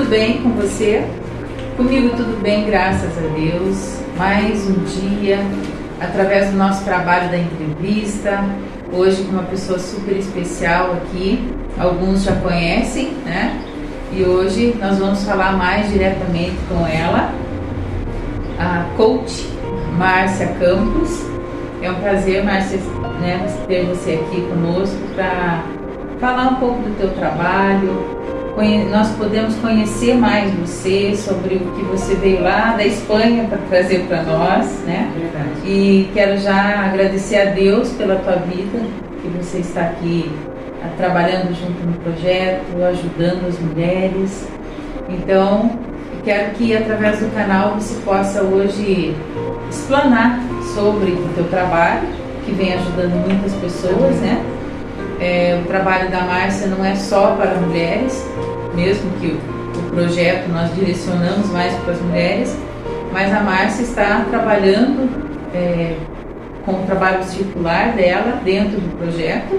tudo bem com você? Comigo tudo bem, graças a Deus. Mais um dia, através do nosso trabalho da entrevista, hoje com uma pessoa super especial aqui, alguns já conhecem, né? E hoje nós vamos falar mais diretamente com ela, a coach Márcia Campos. É um prazer, Márcia, né, ter você aqui conosco para falar um pouco do teu trabalho. Nós podemos conhecer mais você, sobre o que você veio lá da Espanha para trazer para nós, né? Verdade. E quero já agradecer a Deus pela tua vida, que você está aqui trabalhando junto no projeto, ajudando as mulheres. Então, quero que através do canal você possa hoje explanar sobre o teu trabalho, que vem ajudando muitas pessoas, né? O trabalho da Márcia não é só para mulheres, mesmo que o projeto nós direcionamos mais para as mulheres, mas a Márcia está trabalhando com o trabalho circular dela dentro do projeto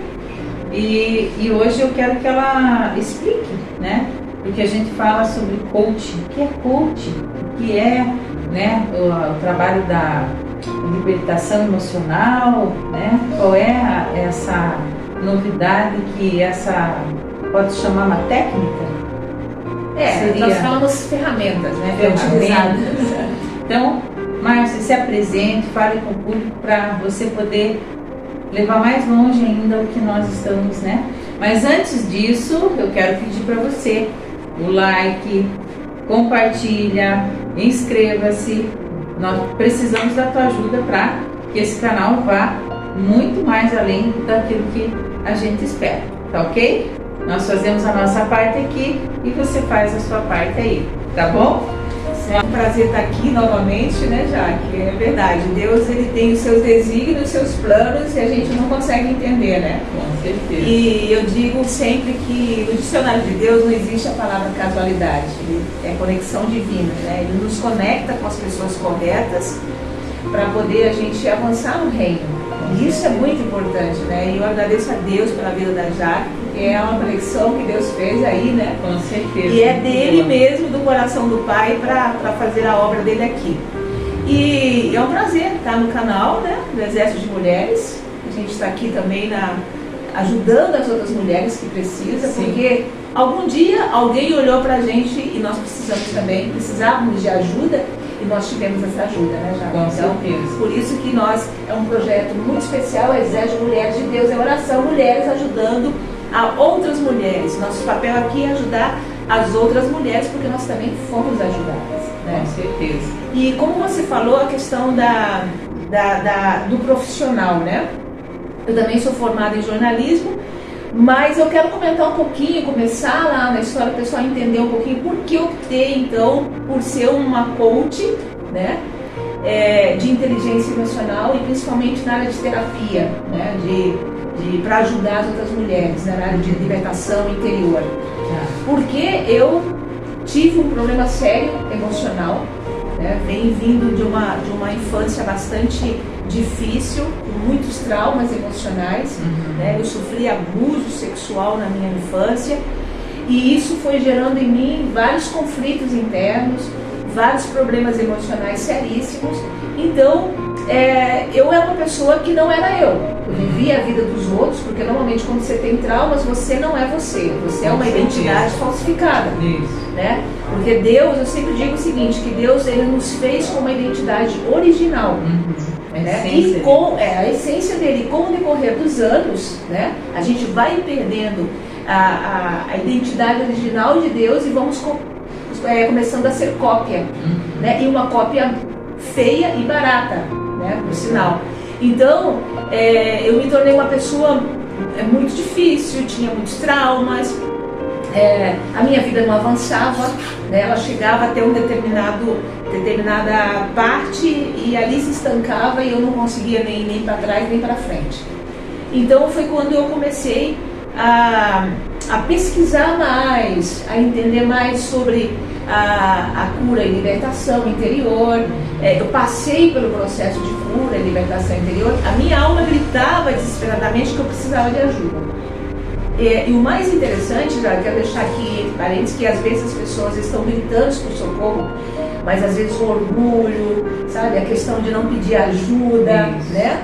e hoje eu quero que ela explique, né? Porque a gente fala sobre coaching, o que é coaching, o que é, né, o trabalho da libertação emocional, né? Qual é essa novidade que essa pode chamar uma técnica? Nós falamos ferramentas, né? Ferramentas. Então, Márcia, se apresente, fale com o público para você poder levar mais longe ainda o que nós estamos, né? Mas antes disso, eu quero pedir para você o like, compartilha, inscreva-se. Nós precisamos da tua ajuda para que esse canal vá muito mais além daquilo que a gente espera, tá ok? Nós fazemos a nossa parte aqui e você faz a sua parte aí, tá bom? É um prazer estar aqui novamente, né, Jaque? É verdade, Deus ele tem os seus desígnios, os seus planos e a gente não consegue entender, né? Com certeza. E eu digo sempre que no dicionário de Deus não existe a palavra casualidade, é conexão divina, né? Ele nos conecta com as pessoas corretas para poder a gente avançar no reino. E isso é muito importante, né? E eu agradeço a Deus pela vida da Jaque, porque é uma conexão que Deus fez aí, né? Com certeza. E é dele mesmo, do coração do Pai, para fazer a obra dele aqui. E é um prazer estar no canal, né, do Exército de Mulheres. A gente está aqui também ajudando as outras mulheres que precisam, Sim. porque algum dia alguém olhou para a gente e nós precisávamos de ajuda. E nós tivemos essa ajuda, né, Jaque? Com certeza. Por isso que nós, é um projeto muito especial, o Exército de Mulheres de Deus, é oração, mulheres ajudando a outras mulheres. Nosso papel aqui é ajudar as outras mulheres, porque nós também fomos ajudadas, né? Com certeza. E como você falou, a questão do profissional, né? Eu também sou formada em jornalismo, mas eu quero comentar um pouquinho, começar lá na história, o pessoal entender um pouquinho por que eu optei, então, por ser uma coach, né, de inteligência emocional e principalmente na área de terapia, né, para ajudar as outras mulheres, né, na área de libertação interior. Porque eu tive um problema sério emocional, né, vem vindo de uma infância bastante difícil, com muitos traumas emocionais, né? Eu sofri abuso sexual na minha infância e isso foi gerando em mim vários conflitos internos, vários problemas emocionais seríssimos. Então, eu era uma pessoa que não era eu vivia a vida dos outros, porque normalmente quando você tem traumas, você não é você é uma identidade falsificada. Isso. Né? Porque Deus, eu sempre digo o seguinte, que Deus ele nos fez com uma identidade original. Né? E com a essência dele, com o decorrer dos anos, né, a gente vai perdendo a identidade original de Deus e vamos começando a ser cópia, né? E uma cópia feia e barata, né, por sinal. Então, eu me tornei uma pessoa muito difícil, tinha muitos traumas, a minha vida não avançava, né? Ela chegava até determinada parte e ali se estancava e eu não conseguia nem para trás nem para frente. Então foi quando eu comecei a pesquisar mais, a entender mais sobre a cura e libertação interior. Eu passei pelo processo de cura e libertação interior. A minha alma gritava desesperadamente que eu precisava de ajuda. E o mais interessante, já quero deixar aqui entre parênteses, que às vezes as pessoas estão gritando por socorro, mas às vezes o orgulho, sabe, a questão de não pedir ajuda, né,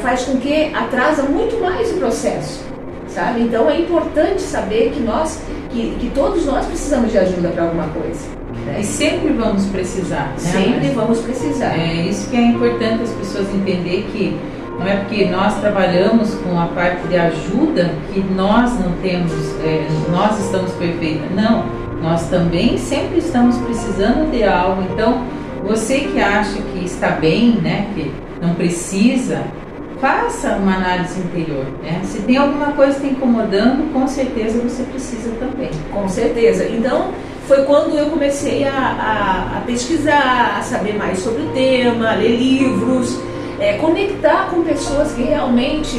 faz com que atrasa muito mais o processo, sabe? Então é importante saber que todos nós precisamos de ajuda para alguma coisa. E sempre vamos precisar, né? Sempre vamos precisar. É isso que é importante as pessoas entenderem, que não é porque nós trabalhamos com a parte de ajuda que nós não temos, nós estamos perfeitas. Não, nós também sempre estamos precisando de algo. Então, você que acha que está bem, né, que não precisa, faça uma análise interior, né? Se tem alguma coisa te incomodando, com certeza você precisa também. Com certeza. Então, foi quando eu comecei a pesquisar, a saber mais sobre o tema, a ler livros, conectar com pessoas que realmente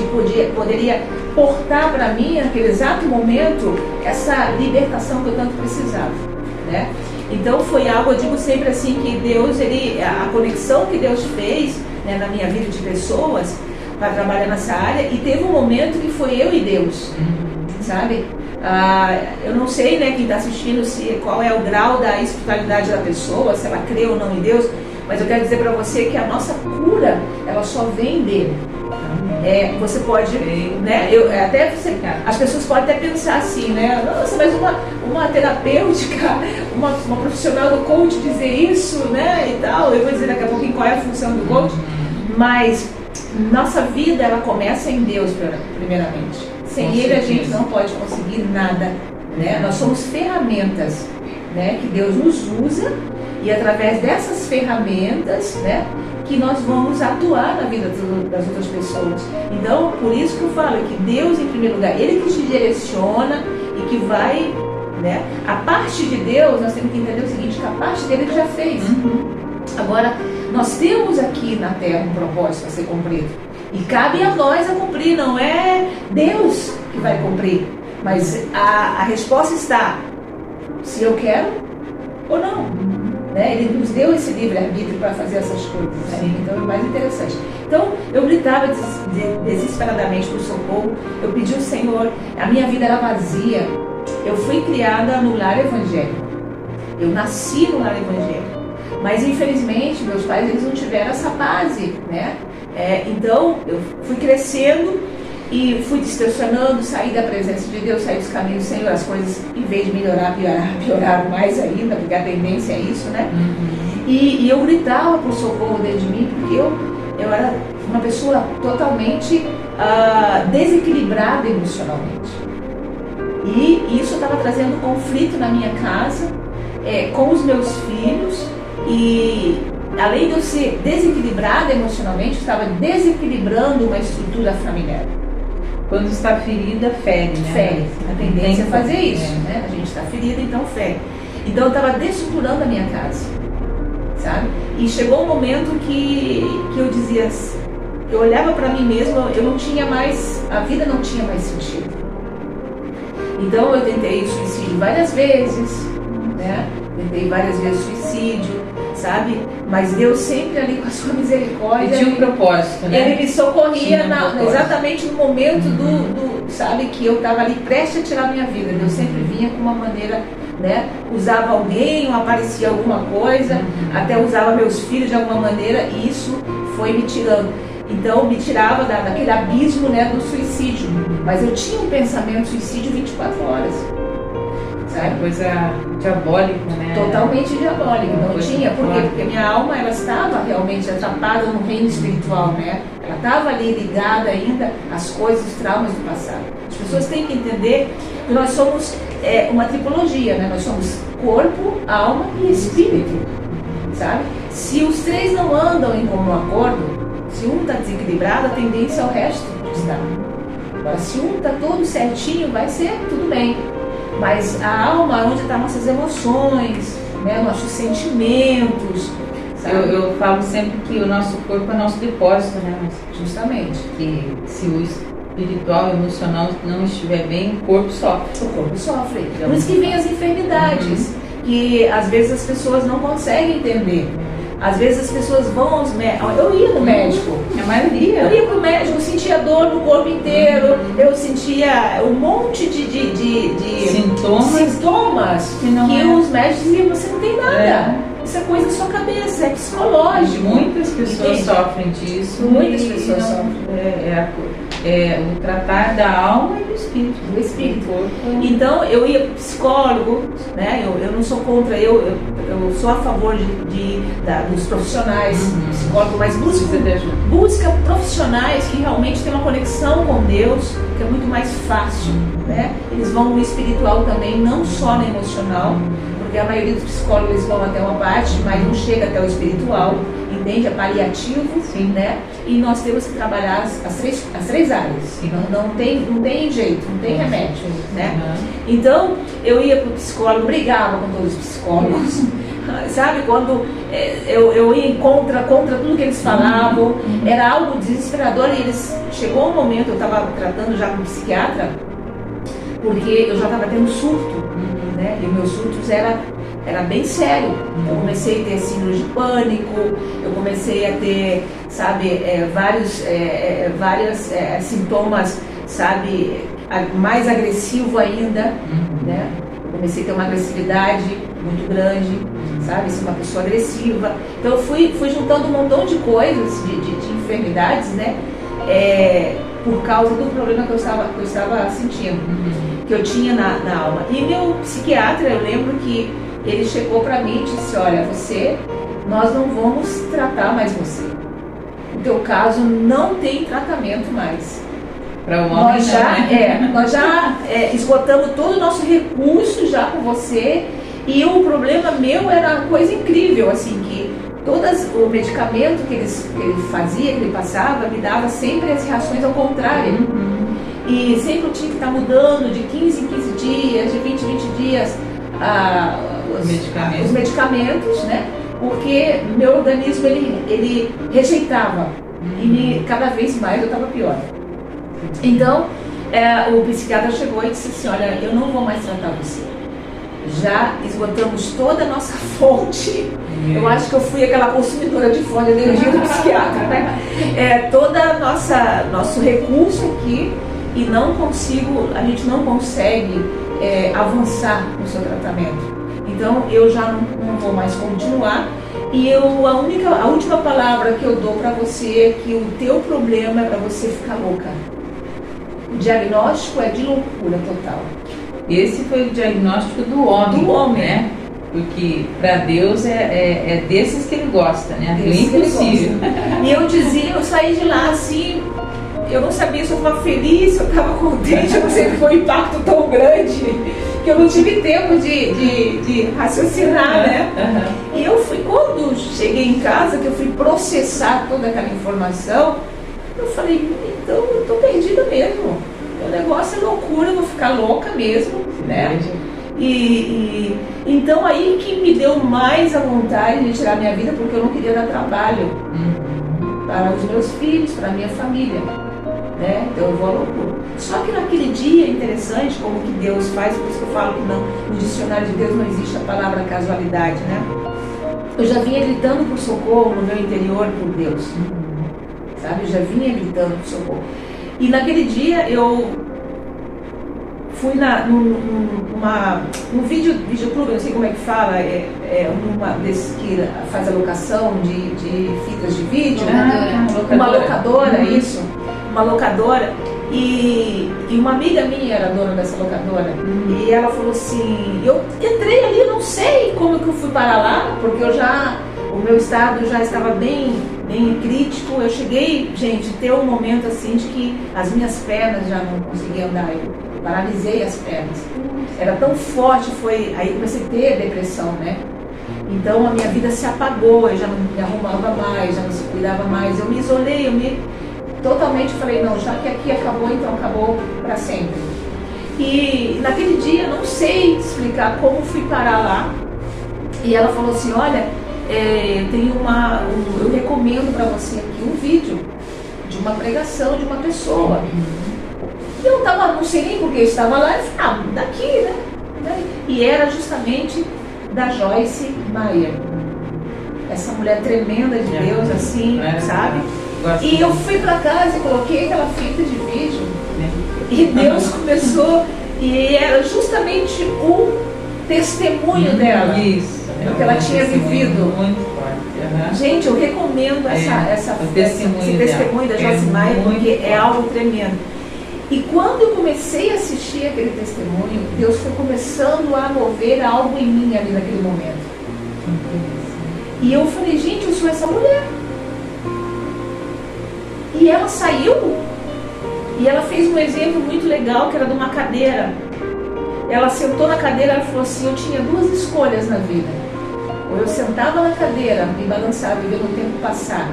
poderia portar para mim, naquele exato momento, essa libertação que eu tanto precisava, né? Então foi algo, eu digo sempre assim, que Deus, a conexão que Deus fez, né, na minha vida de pessoas para trabalhar nessa área, e teve um momento que foi eu e Deus, sabe? Eu não sei, né, quem está assistindo, qual é o grau da espiritualidade da pessoa, se ela crê ou não em Deus, mas eu quero dizer para você que a nossa cura, ela só vem dele. Você pode, né, as pessoas podem até pensar assim, né, nossa, mas uma terapêutica, uma profissional do coach dizer isso, né, e tal, eu vou dizer daqui a pouquinho qual é a função do coach, mas nossa vida, ela começa em Deus primeiramente. Sem Ele a gente não pode conseguir nada, né? Nós somos ferramentas, né, que Deus nos usa, e através dessas ferramentas, né, que nós vamos atuar na vida das outras pessoas. Então, por isso que eu falo que Deus, em primeiro lugar, Ele que te direciona e que vai, né? A parte de Deus, nós temos que entender o seguinte, que a parte dele Ele já fez. Agora, nós temos aqui na Terra um propósito a ser cumprido. E cabe a nós a cumprir, não é Deus que vai cumprir. Mas a resposta está, se eu quero ou não. Né? Ele nos deu esse livre-arbítrio para fazer essas coisas. Né? Então é mais interessante. Então eu gritava desesperadamente por socorro. Eu pedi ao Senhor, a minha vida era vazia. Eu fui criada no lar evangélico. Eu nasci no lar evangélico. Mas infelizmente meus pais, eles não tiveram essa base, né? Então eu fui crescendo e fui distorcionando, saí da presença de Deus, saí dos caminhos do Senhor. As coisas, em vez de melhorar, pioraram mais ainda, porque a tendência é isso, né? E eu gritava por socorro dentro de mim, porque eu era uma pessoa totalmente desequilibrada emocionalmente. E isso estava trazendo conflito na minha casa, com os meus filhos. E além de eu ser desequilibrada emocionalmente, eu estava desequilibrando uma estrutura familiar. Quando está ferida, fere, né? Fere. A tendência é fazer isso, né? A gente está ferida, então fere. Então eu estava desestruturando a minha casa, sabe? E chegou um momento que eu dizia, eu olhava para mim mesma, eu não tinha mais, a vida não tinha mais sentido. Então eu tentei suicídio várias vezes, né? Tentei várias vezes suicídio, sabe? Mas Deus sempre ali com a sua misericórdia. E tinha um propósito, né? Ele me socorria exatamente no momento sabe, que eu estava ali prestes a tirar a minha vida. Deus sempre vinha com uma maneira, né? Usava alguém, ou aparecia alguma coisa, até usava meus filhos de alguma maneira, e isso foi me tirando. Então me tirava daquele abismo, né, do suicídio. Mas eu tinha um pensamento suicídio 24 horas. Sabe? Coisa diabólica, né? Totalmente diabólica. Não tinha, por quê? Porque minha alma, ela estava realmente atrapada no reino espiritual, né? Ela estava ali ligada ainda às coisas, os traumas do passado. As pessoas têm que entender que nós somos uma tripologia, né? Nós somos corpo, alma e espírito, sabe? Se os três não andam em comum acordo, se um está desequilibrado, a tendência é o resto estar. Agora, se um está todo certinho, vai ser tudo bem. Mas a alma é onde estão nossas emoções, né, nossos sentimentos. Sabe? Eu falo sempre que o nosso corpo é nosso depósito, né? Justamente. Que se o espiritual, emocional não estiver bem, o corpo sofre. O corpo sofre. Por isso que vem as enfermidades, que às vezes as pessoas não conseguem entender. Às vezes as pessoas vão aos médicos. Eu ia no médico. A maioria. Eu ia pro médico, eu sentia dor no corpo inteiro, eu sentia um monte de sintomas que os médicos diziam, você não tem nada. Isso é coisa da sua cabeça, é psicológico. Muitas pessoas sofrem disso. Muitas pessoas sofrem. É o tratar da alma e do espírito. Do espírito. Então eu ia para o psicólogo, né? Eu não sou contra, eu sou a favor dos profissionais, psicólogo, mas busca profissionais que realmente têm uma conexão com Deus, que é muito mais fácil, né? Eles vão no espiritual também, não só no emocional, porque a maioria dos psicólogos vão até uma parte, mas não chega até o espiritual, entende? É paliativo, sim, né? E nós temos que trabalhar as três áreas. Não tem jeito, não tem remédio, né? Então, eu ia para o psicólogo, brigava com todos os psicólogos, sabe? Quando eu ia contra tudo que eles falavam, era algo desesperador. E chegou um momento, eu estava tratando já com um psiquiatra, porque eu já estava tendo surto, né? E meus surtos era bem sério. Eu comecei a ter síndrome de pânico, eu comecei a ter, sabe, vários sintomas, sabe, mais agressivo ainda, né? Eu comecei a ter uma agressividade muito grande, sabe, ser uma pessoa agressiva. Então eu fui juntando um montão de coisas, de enfermidades, né? Por causa do problema que eu estava sentindo, que eu tinha na alma. E meu psiquiatra, eu lembro que ele chegou para mim e disse, olha, nós não vamos tratar mais você. O teu caso não tem tratamento mais. Para o homem, nós já esgotamos todo o nosso recurso já com você. E o problema meu era uma coisa incrível, assim, que o medicamento que ele fazia, que ele passava, me dava sempre as reações ao contrário. E sempre eu tinha que estar mudando de 15 em 15 dias, de 20 em 20 dias os medicamentos, né? Porque meu organismo ele rejeitava e cada vez mais eu estava pior. Então o psiquiatra chegou e disse assim, olha, eu não vou mais tratar você. Já esgotamos toda a nossa fonte. Eu acho que eu fui aquela consumidora de fonte de energia do psiquiatra, né? Toda nosso recurso aqui e a gente não consegue avançar no seu tratamento. Então eu já não vou mais continuar. E a última palavra que eu dou para você é que o teu problema é para você ficar louca. O diagnóstico é de loucura total. Esse foi o diagnóstico do homem, né? Porque para Deus é desses que ele gosta, né? Do impossível. E eu saí de lá assim, eu não sabia se eu estava feliz, se eu estava contente, eu não sei, foi um impacto tão grande que eu não tive tempo de raciocinar, né? E quando cheguei em casa, que eu fui processar toda aquela informação, eu falei, então eu estou perdida mesmo. O negócio é loucura, eu vou ficar louca mesmo, né? E então aí que me deu mais a vontade de tirar minha vida, porque eu não queria dar trabalho para os meus filhos, para a minha família, né? Então eu vou à loucura. Só que naquele dia, interessante como que Deus faz, por isso que eu falo que no dicionário de Deus não existe a palavra casualidade, né? Eu já vinha gritando por socorro no meu interior por Deus, sabe? Eu já vinha gritando por socorro. E naquele dia eu fui num videoclube, não sei como é que fala, uma desses que faz a locação de fitas de vídeo, uma locadora, isso, uma locadora, e uma amiga minha era dona dessa locadora, e ela falou assim, eu entrei ali, não sei como que eu fui parar lá, porque o meu estado já estava bem crítico. Eu cheguei, gente, ter um momento assim de que as minhas pernas já não conseguiam andar, eu paralisei as pernas. Era tão forte, aí comecei a ter depressão, né? Então a minha vida se apagou, eu já não me arrumava mais, já não se cuidava mais, eu me isolei, totalmente falei, não, já que aqui acabou, então acabou para sempre. E naquele dia, não sei explicar como fui parar lá, e ela falou assim, olha, eu recomendo para você aqui um vídeo de uma pregação de uma pessoa. E eu não sei nem porque eu estava lá, eu falei, daqui, né? E era justamente da Joyce Meyer. essa mulher tremenda de Deus, assim, sabe? Gosto E eu fui pra casa e coloquei aquela fita de vídeo. E Deus começou, e era justamente o testemunho dela. Isso. O que ela tinha vivido. Muito forte. Gente, eu recomendo esse testemunho da Josimar, porque é algo tremendo. E quando eu comecei a assistir aquele testemunho, Deus foi começando a mover algo em mim ali naquele momento. E eu falei, gente, eu sou essa mulher. E ela saiu e ela fez um exemplo muito legal, que era de uma cadeira. Ela sentou na cadeira e falou assim, eu tinha duas escolhas na vida. Ou eu sentava na cadeira, me balançava, vivendo o tempo passar.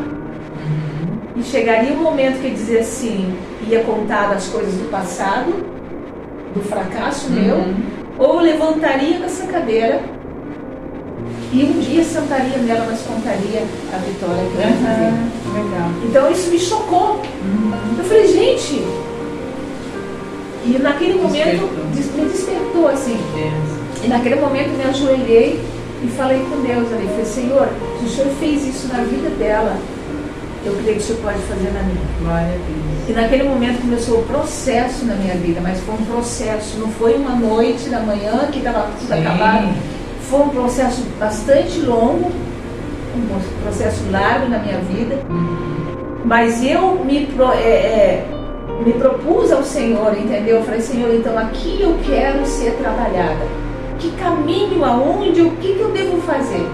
E chegaria um momento que dizia assim, ia contar das coisas do passado, do fracasso meu, ou eu levantaria dessa cadeira e um dia sentaria nela, mas contaria a vitória que eu ia viver. Legal. Então isso me chocou. Eu falei, gente, e naquele momento me despertou assim. E naquele momento me ajoelhei e falei com Deus ali, falei, Senhor, se o Senhor fez isso na vida dela, eu creio que o Senhor pode fazer na minha. Glória a Deus. E naquele momento começou o processo na minha vida, mas foi um processo, não foi uma noite da manhã que estava tudo acabado. Foi um processo bastante longo, um processo largo na minha vida, mas eu me propus ao Senhor, entendeu? Eu falei, Senhor, então aqui eu quero ser trabalhada. Que caminho, aonde, o que eu devo fazer?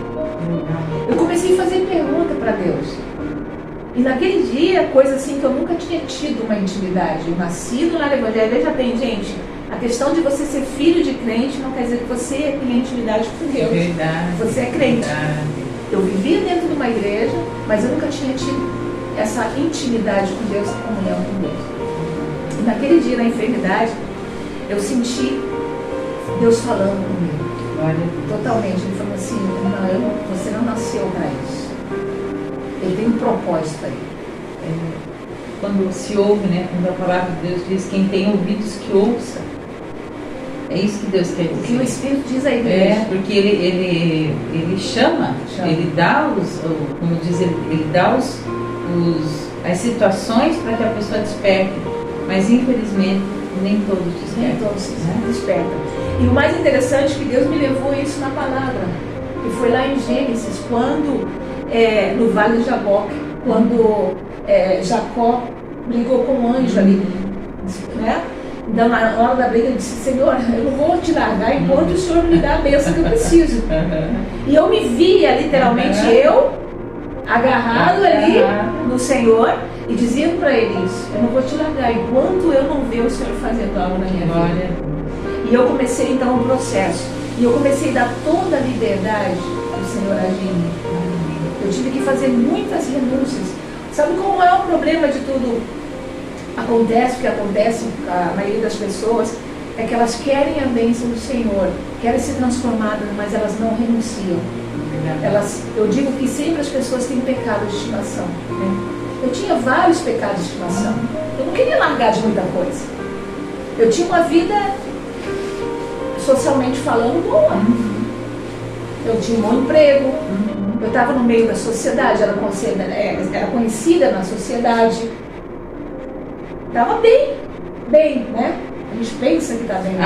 Eu comecei a fazer pergunta para Deus. E naquele dia, coisa assim que eu nunca tinha tido uma intimidade. Eu nasci no lar evangélico. Veja bem, gente, a questão de você ser filho de crente não quer dizer que você tem intimidade com Deus. Verdade. Você é crente. Verdade. Eu vivia dentro de uma igreja, mas eu nunca tinha tido essa intimidade com Deus, essa comunhão com Deus. E naquele dia, na enfermidade, eu senti Deus falando comigo. Totalmente. Ele falou assim, não, você não nasceu para isso. Ele tem um propósito aí. Quando se ouve, né? Quando a palavra de Deus diz, quem tem ouvidos que ouça. É isso que Deus quer dizer. O que o Espírito diz aí, porque ele chama, ele dá como diz, ele dá as situações para que a pessoa desperte. Mas infelizmente nem todos despertam. Nem todos despertam. E o mais interessante é que Deus me levou isso na palavra. E foi lá em Gênesis, quando no Vale de Jaboque, quando Jacó brigou com o anjo ali, né? Então, na hora da briga, ele disse, Senhor, eu não vou te largar enquanto o Senhor me dá a bênção que eu preciso. E eu me via, literalmente, eu agarrado ali no Senhor e dizendo para ele isso, eu não vou te largar enquanto eu não ver o Senhor fazendo algo na minha vida. E eu comecei, então, um processo. E eu comecei a dar toda a liberdade do Senhor agir em mim. Eu tive que fazer muitas renúncias. Sabe qual é o maior problema de tudo? Acontece o que acontece com a maioria das pessoas, é que elas querem a bênção do Senhor, querem ser transformadas, mas elas não renunciam. Eu digo que sempre as pessoas têm pecado de estimação. Né? Eu tinha vários pecados de estimação. Eu não queria largar de muita coisa. Eu tinha uma vida, socialmente falando, boa. Eu tinha um bom emprego. Eu estava no meio da sociedade, era conhecida na sociedade. Estava bem, né? A gente pensa que está bem.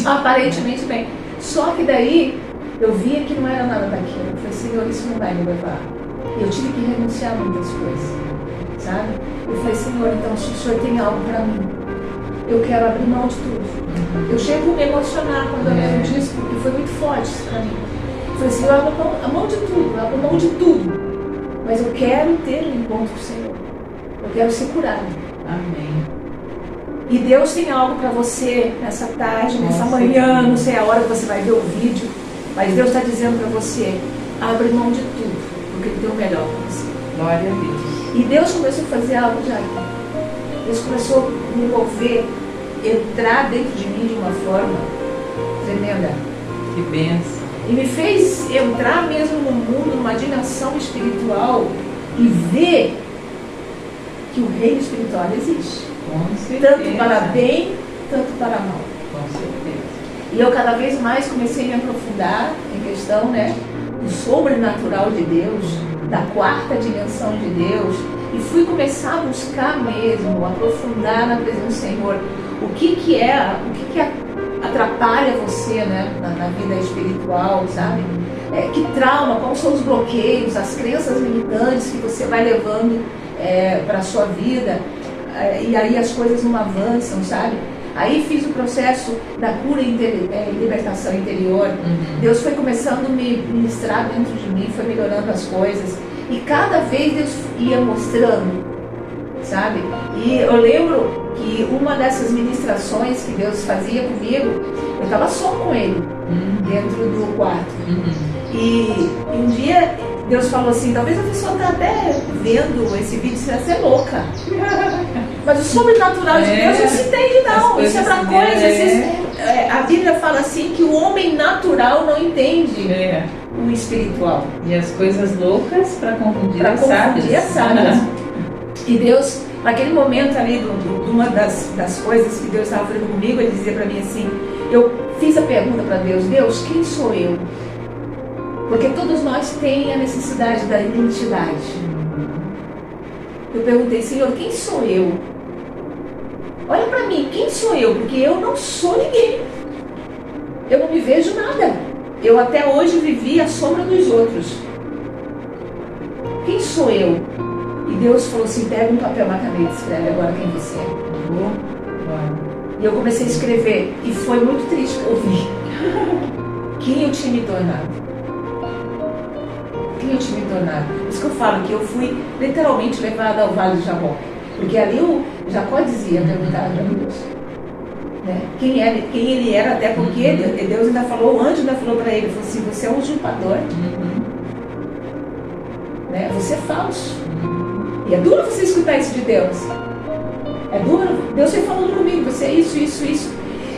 Aparentemente bem. Só que daí eu via que não era nada daquilo. Eu falei, Senhor, isso não vai me levar. E eu tive que renunciar a muitas coisas, sabe? Eu falei, Senhor, então se o Senhor tem algo para mim, eu quero abrir mão de tudo. Eu chego a me emocionar quando eu lembro disso, porque foi muito forte isso para mim. Eu falei, Senhor, eu abro mão de tudo, eu abro mão de tudo. Mas eu quero ter um encontro com o Senhor. Eu quero ser curado. Amém. E Deus tem algo para você nessa tarde, nessa manhã, não sei a hora que você vai ver o vídeo, mas Deus está dizendo para você, abre mão de tudo, porque Ele tem o melhor para você. Glória a Deus. E Deus começou a fazer algo já aqui. Deus começou a me mover, entrar dentro de mim de uma forma tremenda. Que bênção. E me fez entrar mesmo no mundo, numa dimensão espiritual e ver que o reino espiritual existe. Com certeza. Tanto para bem, tanto para mal. Com certeza. E eu cada vez mais comecei a me aprofundar em questão, né, do sobrenatural de Deus, da quarta dimensão de Deus, e fui começar a buscar mesmo, aprofundar na presença do Senhor, o que atrapalha você, né, na vida espiritual, sabe? Que trauma, quais são os bloqueios, as crenças limitantes que você vai levando para a sua vida, e aí as coisas não avançam, sabe? Aí fiz o processo da cura e libertação interior. Deus foi começando a me ministrar dentro de mim, foi melhorando as coisas. E cada vez Deus ia mostrando, sabe? E eu lembro que uma dessas ministrações que Deus fazia comigo, eu estava só com Ele, dentro do quarto. E um dia Deus falou assim, talvez a pessoa está até vendo esse vídeo, você é louca. Mas o sobrenatural de Deus não se entende não, isso é para coisas. A Bíblia fala assim que o homem natural não entende o espiritual. E as coisas loucas para confundir as sábias. E Deus, naquele momento ali, de uma das coisas que Deus estava falando comigo, Ele dizia para mim assim, eu fiz a pergunta para Deus, Deus, quem sou eu? Porque todos nós temos a necessidade da identidade. Eu perguntei, Senhor, quem sou eu? Olha para mim, quem sou eu? Porque eu não sou ninguém. Eu não me vejo nada. Eu até hoje vivi à sombra dos outros. Quem sou eu? E Deus falou assim, pega um papel, uma caneta, escreve agora quem você é. E eu comecei a escrever. E foi muito triste ouvir quem eu tinha me tornado. Quem eu tinha me tornado. Por isso que eu falo que eu fui literalmente levada ao Vale de Jabó. Porque ali o Jacó dizia, perguntava para Deus, né? Quem ele era, até porque Deus ainda falou, o anjo ainda falou para ele, falou assim, você é um usurpador, né? Você é falso. E é duro você escutar isso de Deus. É duro. Deus sempre falando comigo, você é isso, isso, isso.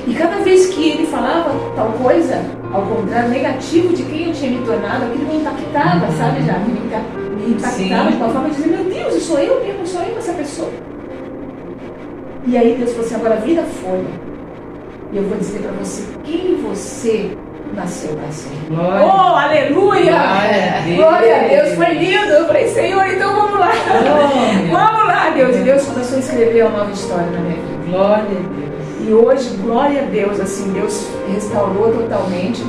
E cada vez que ele falava tal coisa, ao contrário, negativo de quem eu tinha me tornado, aquilo me impactava, sabe, já? Me impactava de uma forma de dizer, meu Deus, eu sou eu mesmo, sou eu essa pessoa. E aí Deus falou assim, agora vira a folha. E eu vou dizer para você quem você nasceu para ser. Glória. Oh, aleluia! Glória a Deus, foi lindo. Eu falei, Senhor, então vamos lá. Vamos lá, Deus. E Deus começou a escrever uma nova história na minha vida. Glória a Deus. E hoje, glória a Deus, assim, Deus restaurou totalmente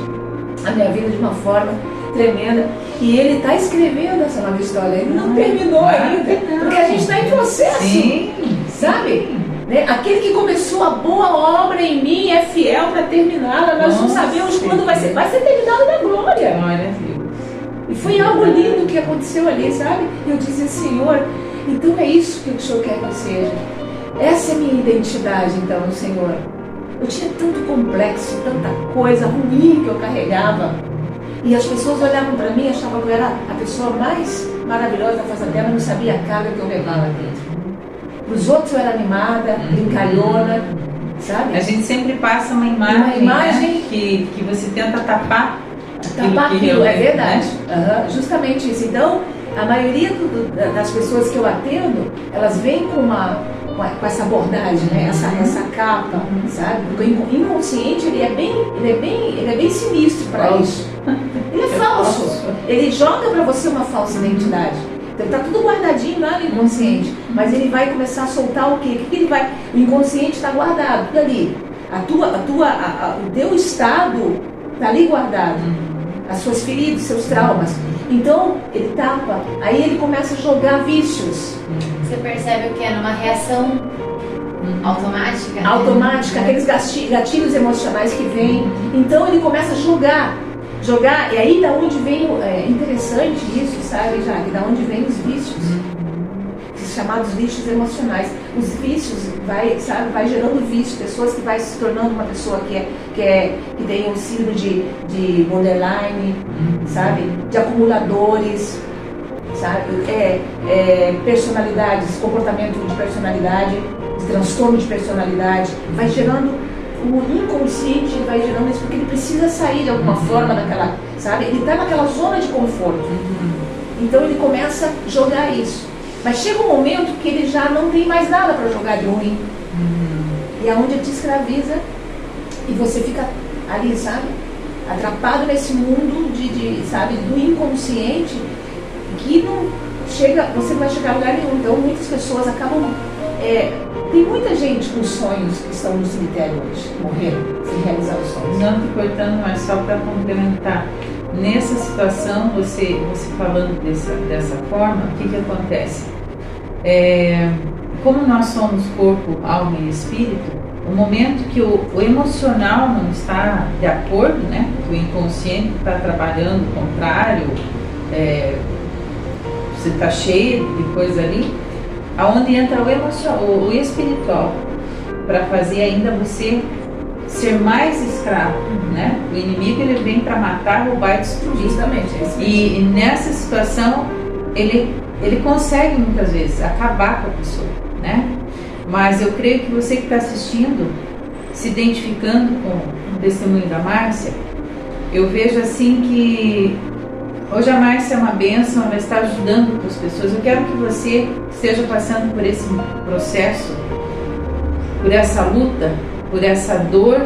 a minha vida de uma forma tremenda. E Ele está escrevendo essa nova história. Ele não terminou ainda. Porque a gente está em processo. Sim, sabe? Né? Aquele que começou a boa obra em mim é fiel para terminá-la. Nós não sabemos quando vai ser. Vai ser terminada na glória. Glória a Deus. E foi algo lindo que aconteceu ali, sabe? E eu disse, Senhor, então é isso que o Senhor quer que eu seja. Essa é a minha identidade, então, Senhor. Eu tinha tanto complexo, tanta coisa ruim que eu carregava. E as pessoas olhavam para mim e achavam que eu era a pessoa mais maravilhosa da face da terra, mas não sabia a carga que eu levava dentro. Para os outros eu era animada, brincalhona, sabe? A gente sempre passa uma imagem, né? que você tenta tapar aquilo, é verdade. Né? Justamente isso. Então, a maioria das pessoas que eu atendo, elas vêm com essa abordagem, né? essa capa, sabe? Porque o inconsciente ele é bem sinistro para isso. Ele é falso. Ele joga para você uma falsa identidade. Então está tudo guardadinho lá no inconsciente, mas ele vai começar a soltar o quê? O que ele vai? O inconsciente está guardado, tudo ali. O teu estado está ali guardado. As suas feridas, seus traumas. Então ele tapa, aí ele começa a jogar vícios. Você percebe o que é? Numa reação automática? Né? Automática, aqueles gatilhos emocionais que vêm. Então ele começa a jogar, e aí da onde vem, interessante isso, sabe, Jaque? Da onde vem os vícios, os chamados vícios emocionais. Os vícios, vai gerando vícios, pessoas que vai se tornando uma pessoa que tem um síndrome de borderline, sabe? De acumuladores, sabe? Personalidades, comportamento de personalidade, de transtorno de personalidade, vai gerando. O inconsciente vai gerando isso porque ele precisa sair de alguma forma daquela, sabe? Ele está naquela zona de conforto. Então ele começa a jogar isso. Mas chega um momento que ele já não tem mais nada para jogar de ruim. E é onde ele te escraviza e você fica ali, sabe? atrapado nesse mundo sabe, do inconsciente, que não chega, você não vai chegar a lugar nenhum. Então muitas pessoas acabam, tem muita gente com sonhos que estão no cemitério hoje, morreram sem realizar os sonhos. Não te cortando, mas só para complementar. Nessa situação, você falando dessa forma, o que acontece? Como nós somos corpo, alma e espírito, o momento que o emocional não está de acordo, né? Que o inconsciente está trabalhando o contrário, você está cheio de coisa ali, aonde entra o emocional, o espiritual, para fazer ainda você ser mais escravo, né? O inimigo ele vem para matar, roubar e destruir. Justamente. E nessa situação ele consegue muitas vezes acabar com a pessoa, né? Mas eu creio que você que está assistindo, se identificando com o testemunho da Márcia, eu vejo assim que hoje a Márcia é uma bênção, ela está ajudando as pessoas. Eu quero que você esteja passando por esse processo, por essa luta, por essa dor,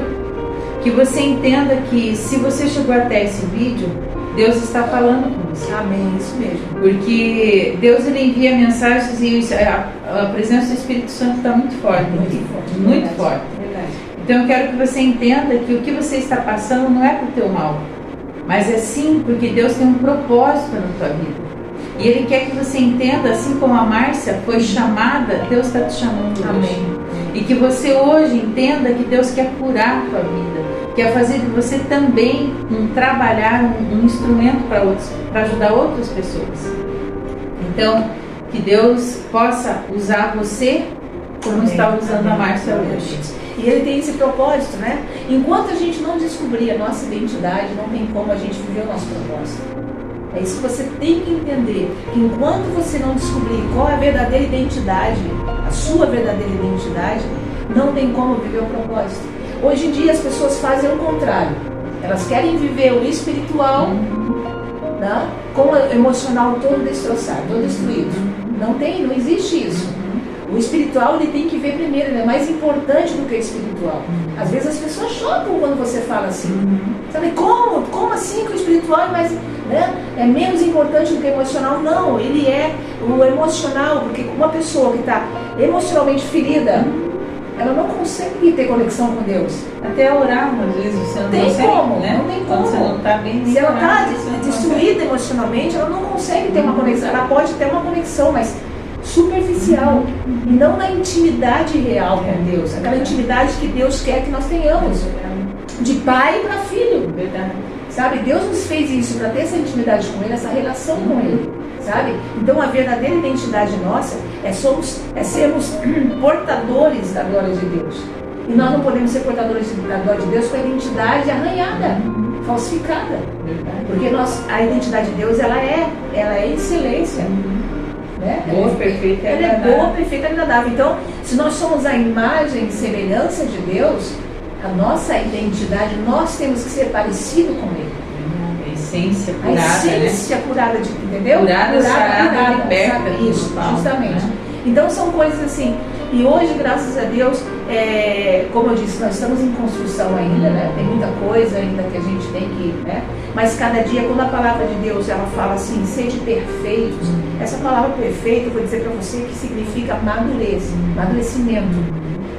que você entenda que se você chegou até esse vídeo, Deus está falando com você. Amém, isso mesmo. Porque Deus ele envia mensagens e a presença do Espírito Santo está muito forte. Muito forte. Verdade. Então eu quero que você entenda que o que você está passando não é para o teu mal, mas é sim porque Deus tem um propósito na tua vida. E Ele quer que você entenda, assim como a Márcia foi chamada, Deus está te chamando hoje. Amém. E que você hoje entenda que Deus quer curar a tua vida, quer fazer de você também trabalhar um instrumento para outros, para ajudar outras pessoas. Então, que Deus possa usar você como está usando a Márcia hoje. E Ele tem esse propósito, né? Enquanto a gente não descobrir a nossa identidade, não tem como a gente viver o nosso propósito. É isso que você tem que entender, que enquanto você não descobrir qual é a verdadeira identidade, a sua verdadeira identidade, não tem como viver o propósito. Hoje em dia as pessoas fazem o contrário. Elas querem viver o espiritual, né, com o emocional todo destroçado, todo destruído. Não existe isso. O espiritual ele tem que ver primeiro, ele é mais importante do que o espiritual. Às vezes as pessoas chocam quando você fala assim. Sabe, como assim que o espiritual é mais, né, é menos importante do que o emocional? Não, ele é o emocional, porque uma pessoa que está emocionalmente ferida, ela não consegue ter conexão com Deus. Até orar, às vezes, você não tem consegue, como, né? não tem Quando como. você não está bem, se ela está você destruída emocionalmente, ela não consegue ter uma conexão. Ela pode ter uma conexão, mas superficial, e não na intimidade real com Deus, aquela intimidade que Deus quer que nós tenhamos, de pai para filho. Verdade. Sabe, Deus nos fez isso para ter essa intimidade com Ele, essa relação com Ele, sabe? Então a verdadeira identidade nossa é sermos portadores da glória de Deus. E nós não podemos ser portadores da glória de Deus com a identidade arranhada, falsificada. Porque a identidade de Deus ela é excelência. Né? Boa, perfeita e ela agradável. É boa, perfeita e agradável. Então, se nós somos a imagem e semelhança de Deus, a nossa identidade, nós temos que ser parecido com Ele. A essência curada, a essência curada, entendeu? Curada, sarada e liberta. Isso, justamente. Né? Então são coisas assim. E hoje, graças a Deus, como eu disse, nós estamos em construção ainda, né? Tem muita coisa ainda que a gente tem que, né? Mas cada dia, quando a palavra de Deus ela fala assim, sede perfeitos, essa palavra perfeito, eu vou dizer para você que significa amadurecimento.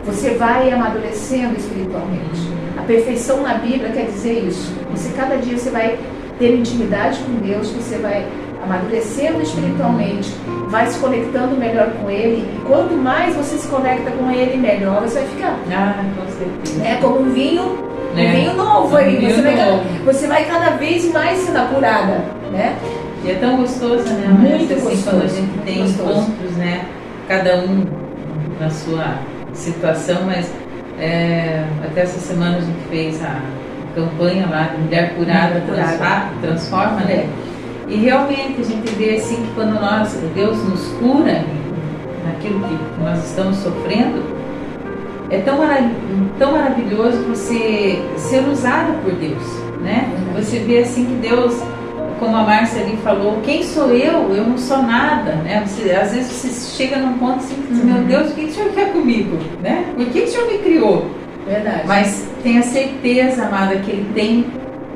Você vai amadurecendo espiritualmente. A perfeição na Bíblia quer dizer isso. Cada dia você vai ter intimidade com Deus, você vai amadurecendo espiritualmente, vai se conectando melhor com Ele, e quanto mais você se conecta com Ele, melhor você vai ficar. Com certeza. É como um vinho novo aí. Você vai cada vez mais sendo apurada, né? E é tão gostoso, né? Muito assim, gostoso. Quando a gente tem encontros, né? Cada um na sua situação, mas até essa semana a gente fez a campanha lá de Mulher Curada, Transforma, né? E realmente a gente vê assim que quando Deus nos cura naquilo que nós estamos sofrendo, é tão maravilhoso você ser usado por Deus, né? Você vê assim que Deus, como a Márcia ali falou, quem sou eu? Eu não sou nada, né? Às vezes você chega num ponto assim, que diz, meu Deus, o que o Senhor quer comigo? Né? Por que o Senhor me criou? Verdade. Mas tenha certeza, amada, que Ele tem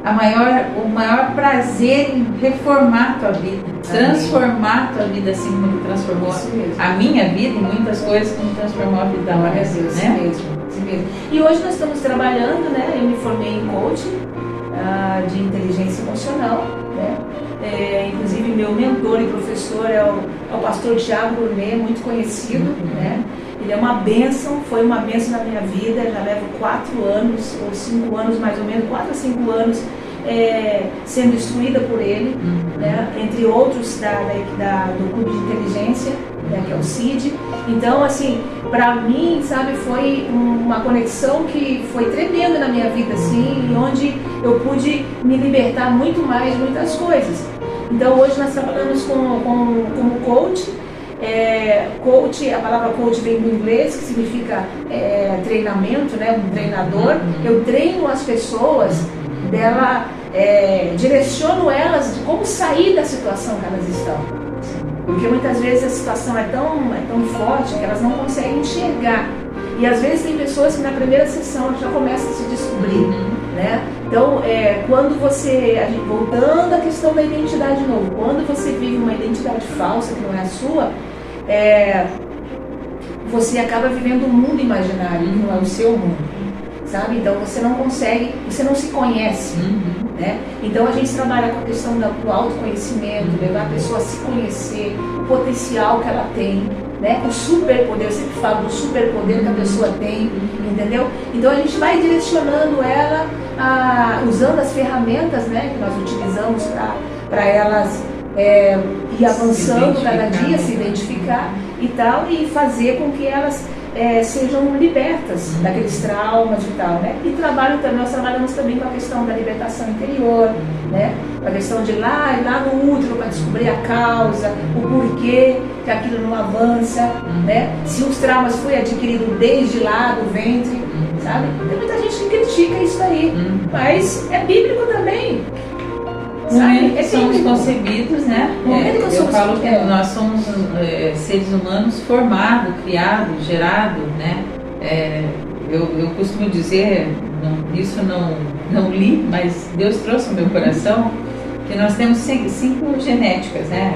o maior prazer em reformar a tua vida, transformar a tua vida assim como Ele transformou a minha vida e muitas coisas como transformou a vida da Maria, Deus, né? Isso mesmo. E hoje nós estamos trabalhando, né? Eu me formei em coaching de inteligência emocional, né? Inclusive meu mentor e professor é o pastor Tiago Gourmet, muito conhecido, né? Ele é uma bênção, foi uma bênção na minha vida, já levo 4 anos ou 5 anos mais ou menos, 4 a 5 anos sendo instruída por ele, né? Entre outros do Clube de Inteligência, né? Que é o CID. Então, assim, para mim, sabe, foi uma conexão que foi tremenda na minha vida, assim, onde eu pude me libertar muito mais de muitas coisas. Então, hoje nós trabalhamos como coach. Coach, a palavra coach vem do inglês, que significa treinamento, né? Um treinador. Eu treino as pessoas, direciono elas de como sair da situação que elas estão. Porque muitas vezes a situação é tão forte que elas não conseguem enxergar. E às vezes tem pessoas que na primeira sessão já começam a se descobrir, né? Então, quando voltando à questão da identidade de novo, quando você vive uma identidade falsa que não é a sua, você acaba vivendo um mundo imaginário que não é o seu mundo, sabe? Então você não consegue, você não se conhece, né? Então a gente trabalha com a questão do autoconhecimento, levar a pessoa a se conhecer, o potencial que ela tem, né? O superpoder, eu sempre falo do superpoder que a pessoa tem, entendeu? Então a gente vai direcionando ela, usando as ferramentas, né, que nós utilizamos para elas ir avançando cada dia, se identificar e tal, e fazer com que elas sejam libertas daqueles traumas e tal, né? E nós trabalhamos também com a questão da libertação interior, né? A questão de ir lá no útero para descobrir a causa, o porquê que aquilo não avança, né? Se os traumas foi adquirido desde lá do ventre, sabe? Tem muita gente que critica isso aí, mas é bíblico também. No momento que somos concebidos, né? Eu falo que nós somos seres humanos formados, criados, gerados, né? Eu costumo dizer, isso não li, mas Deus trouxe ao meu coração, que nós temos 5 genéticas, né?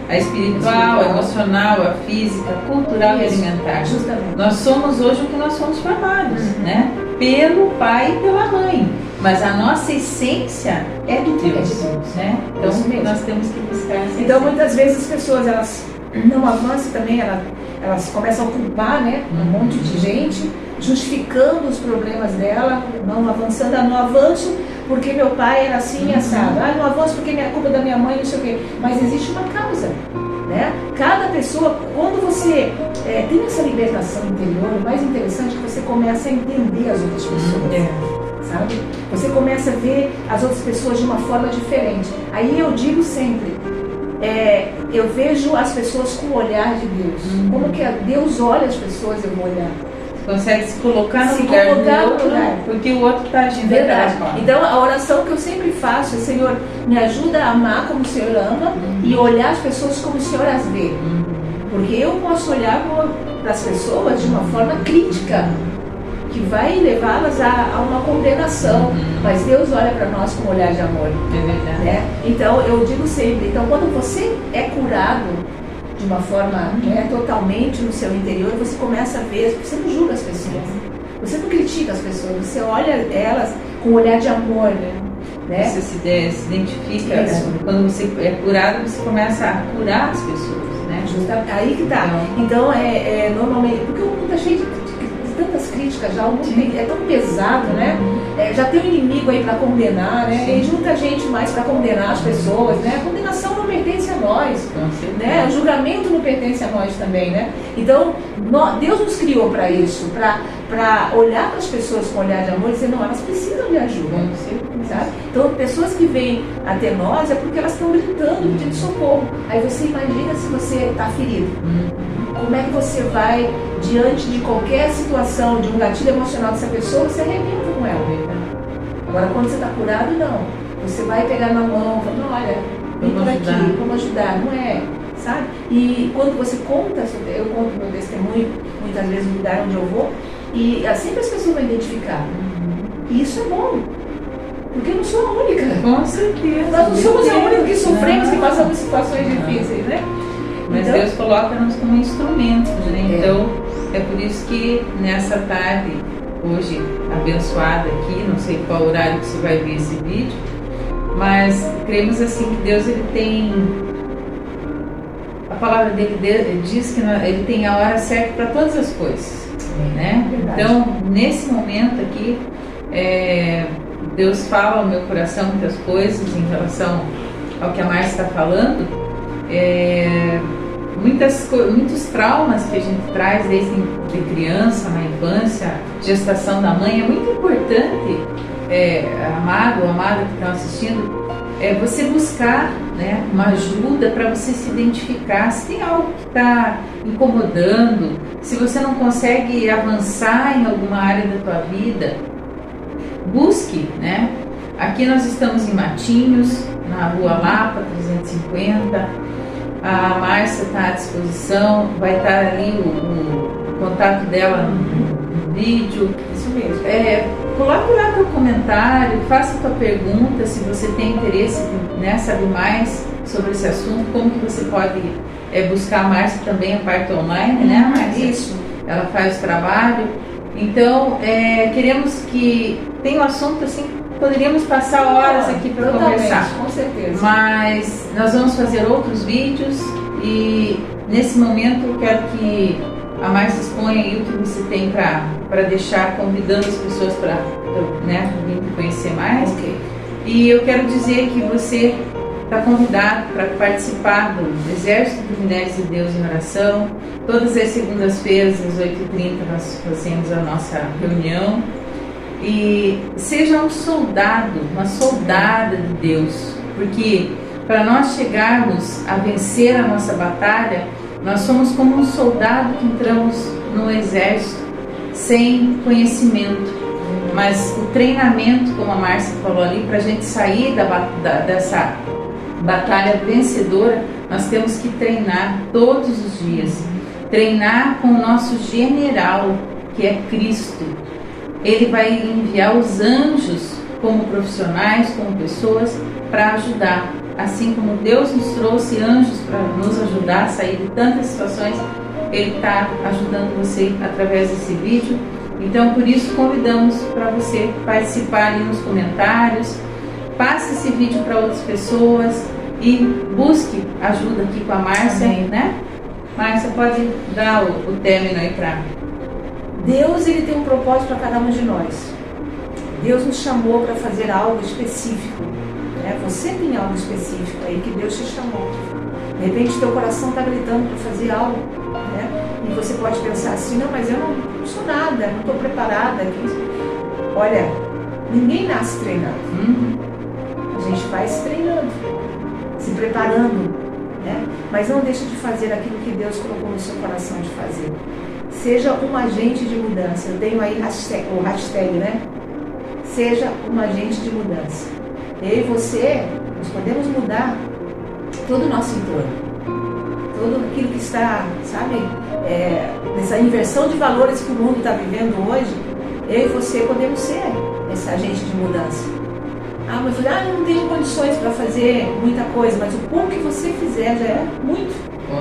A espiritual, a emocional, a física, a cultural e alimentar. Justamente. Nós somos hoje o que nós somos formados, né? Pelo pai e pela mãe. Mas a nossa essência é de Deus, né? Então nós temos que buscar essa Então muitas vezes as pessoas elas não avançam também, elas começam a culpar, né? Um monte de gente, justificando os problemas dela, não avançando, não avanço porque meu pai era assim assado, não avanço porque é culpa da minha mãe, não sei o quê. Mas existe uma causa, né? Cada pessoa, quando você tem essa libertação interior, o mais interessante é que você começa a entender as outras pessoas. Sabe? Você começa a ver as outras pessoas de uma forma diferente. Aí eu digo sempre, eu vejo as pessoas com o olhar de Deus. Como que Deus olha as pessoas, eu vou olhar. Consegue se colocar no lugar do outro, porque o outro está agindo. Verdade. Então a oração que eu sempre faço é: Senhor, me ajuda a amar como o Senhor ama e olhar as pessoas como o Senhor as vê. Porque eu posso olhar para as pessoas de uma forma crítica, que vai levá-las a uma condenação, mas Deus olha para nós com um olhar de amor. Né? Então eu digo sempre, quando você é curado de uma forma totalmente no seu interior, você começa a ver, você não julga as pessoas, você não critica as pessoas, você olha elas com um olhar de amor, né? Você se identifica, quando você é curado, você começa a curar as pessoas, né? Justamente, aí que tá. Então normalmente, porque o mundo está cheio de tantas críticas já, o mundo é tão pesado, né? Já tem um inimigo aí para condenar, né? E junta gente mais para condenar as pessoas, né? A condenação não pertence a nós, né? O julgamento não pertence a nós também, né? Então, Deus nos criou para isso, para olhar para as pessoas com olhar de amor e dizer, não, elas precisam de ajuda, sabe? Então, pessoas que vêm até nós é porque elas estão gritando, pedindo socorro. Aí você imagina se você está ferido. Como é que você vai, diante de qualquer situação, de um gatilho emocional dessa pessoa, você arrebenta com ela. Agora, quando você está curado, não. Você vai pegar na mão, falando, olha, vem por aqui, vamos ajudar, não é? Sabe? E quando você conta, eu conto meu testemunho, muitas vezes no lugar onde eu vou, e sempre as pessoas vão identificar. E isso é bom. Porque eu não sou a única. Com certeza. Nós não somos a única que sofremos, que Não. passamos situações difíceis, né? Mas Então- Deus coloca-nos como instrumentos, né? É. Então, é por isso que nessa tarde, hoje, abençoada aqui, não sei qual horário que você vai ver esse vídeo, mas cremos assim que Deus, ele tem... A palavra dele diz que ele tem a hora certa para todas as coisas, né? Verdade. Então, nesse momento aqui, Deus fala ao meu coração muitas coisas em relação ao que a Márcia está falando. Muitos traumas que a gente traz desde de criança, na infância, gestação da mãe, é muito importante, amado ou amada que estão assistindo, você buscar, né, uma ajuda para você se identificar se tem algo que está incomodando, se você não consegue avançar em alguma área da tua vida, busque, né? Aqui nós estamos em Matinhos, na Rua Lapa 350. A Márcia está à disposição, vai estar ali o contato dela no vídeo. Isso mesmo. Coloque lá teu comentário, faça tua pergunta se você tem interesse, né, saber mais sobre esse assunto, como que você pode buscar a Márcia também, a parte online, né, Márcia? Isso. Ela faz o trabalho. Então, queremos que... Tem um assunto assim, poderíamos passar horas aqui para Totalmente, conversar. com certeza. Mas nós vamos fazer outros vídeos e nesse momento eu quero que a Márcia exponha aí o que você tem para deixar, convidando as pessoas para, né, vir conhecer mais. Ok. E eu quero dizer que você está convidado para participar do Exército de Mulheres de Deus em Oração. Todas as segundas-feiras, às 8h30, nós fazemos a nossa reunião. E seja um soldado, uma soldada de Deus, porque para nós chegarmos a vencer a nossa batalha, nós somos como um soldado que entramos no exército sem conhecimento, mas o treinamento, como a Márcia falou ali, para a gente sair dessa batalha vencedora, nós temos que treinar todos os dias, treinar com o nosso general, que é Cristo. Ele vai enviar os anjos como profissionais, como pessoas, para ajudar. Assim como Deus nos trouxe anjos para nos ajudar a sair de tantas situações, Ele está ajudando você através desse vídeo. Então, por isso, convidamos para você participar ali nos comentários, passe esse vídeo para outras pessoas e busque ajuda aqui com a Márcia, né? Márcia, pode dar o término aí para... Deus, ele tem um propósito para cada um de nós. Deus nos chamou para fazer algo específico, né? Você tem algo específico aí que Deus te chamou. De repente teu coração está gritando para fazer algo, né? E você pode pensar assim, não, mas eu não sou nada, não estou preparada. Olha, ninguém nasce treinado. A gente vai se treinando, se preparando, né? Mas não deixa de fazer aquilo que Deus colocou no seu coração de fazer. Seja um agente de mudança. Eu tenho aí o hashtag, né? Seja um agente de mudança. Eu e você, nós podemos mudar todo o nosso entorno. Tudo aquilo que está, sabe, nessa inversão de valores que o mundo está vivendo hoje, eu e você podemos ser esse agente de mudança. Mas eu não tenho condições para fazer muita coisa, mas o pouco que você fizer já é muito.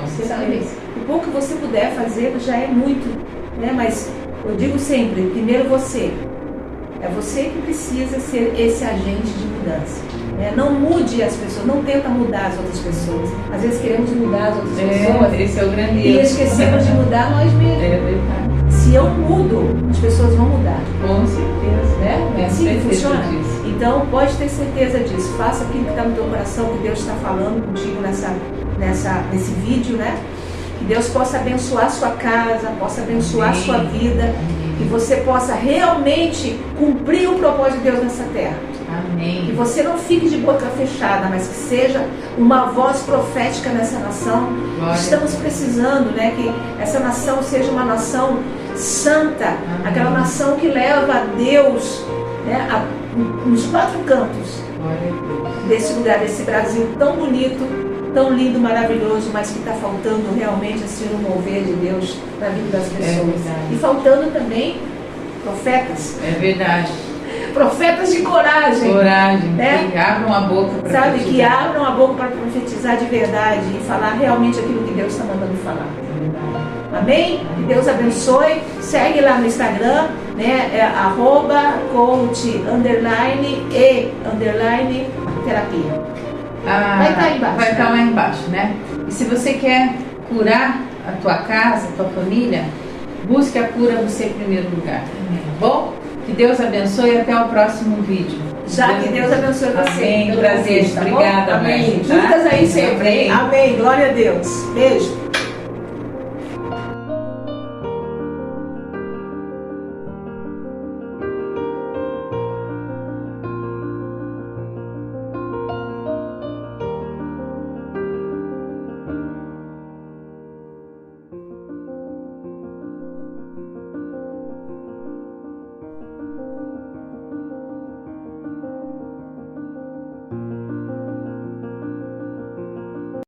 Você sabe isso? O pouco que você puder fazer já é muito, né? Mas eu digo sempre, primeiro você. É você que precisa ser esse agente de mudança. Não mude as pessoas, não tenta mudar as outras pessoas. Às vezes queremos mudar as outras pessoas Esse é o grande e erro. esquecemos de mudar nós mesmos. É verdade. Se eu mudo, as pessoas vão mudar. Com certeza. Né? É assim que Certeza funciona? disso. Então, pode ter certeza disso. Faça aquilo que está no teu coração, que Deus está falando contigo nesse vídeo, né? Que Deus possa abençoar a sua casa, possa abençoar a sua vida, que você possa realmente cumprir o propósito de Deus nessa terra. Amém. Que você não fique de boca fechada, mas que seja uma voz profética nessa nação. Glória. Estamos precisando, né, que essa nação seja uma nação santa, Amém. aquela nação que leva a Deus, né, nos quatro cantos Glória a Deus. desse lugar, desse Brasil tão bonito, tão lindo, maravilhoso, mas que está faltando realmente assim o mover de Deus na vida das pessoas. verdade. E faltando também profetas. É verdade. profetas de coragem. Coragem, né? que abram a boca para Sabe, que abram a boca para profetizar de verdade e falar realmente aquilo que Deus está mandando falar. Amém? Que Deus abençoe. Segue lá no Instagram, né? É @coach_e_terapia. Vai estar aí embaixo. Vai estar lá embaixo, né? E se você quer curar a tua casa, a tua família, busque a cura você em primeiro lugar. Tá bom? Que Deus abençoe e até o próximo vídeo. Já que Deus abençoe você. Amém. Prazer. Tá bom? Obrigada, Amém. Márcia, tá? Juntas aí sempre. Amém. Amém. Glória a Deus. Beijo.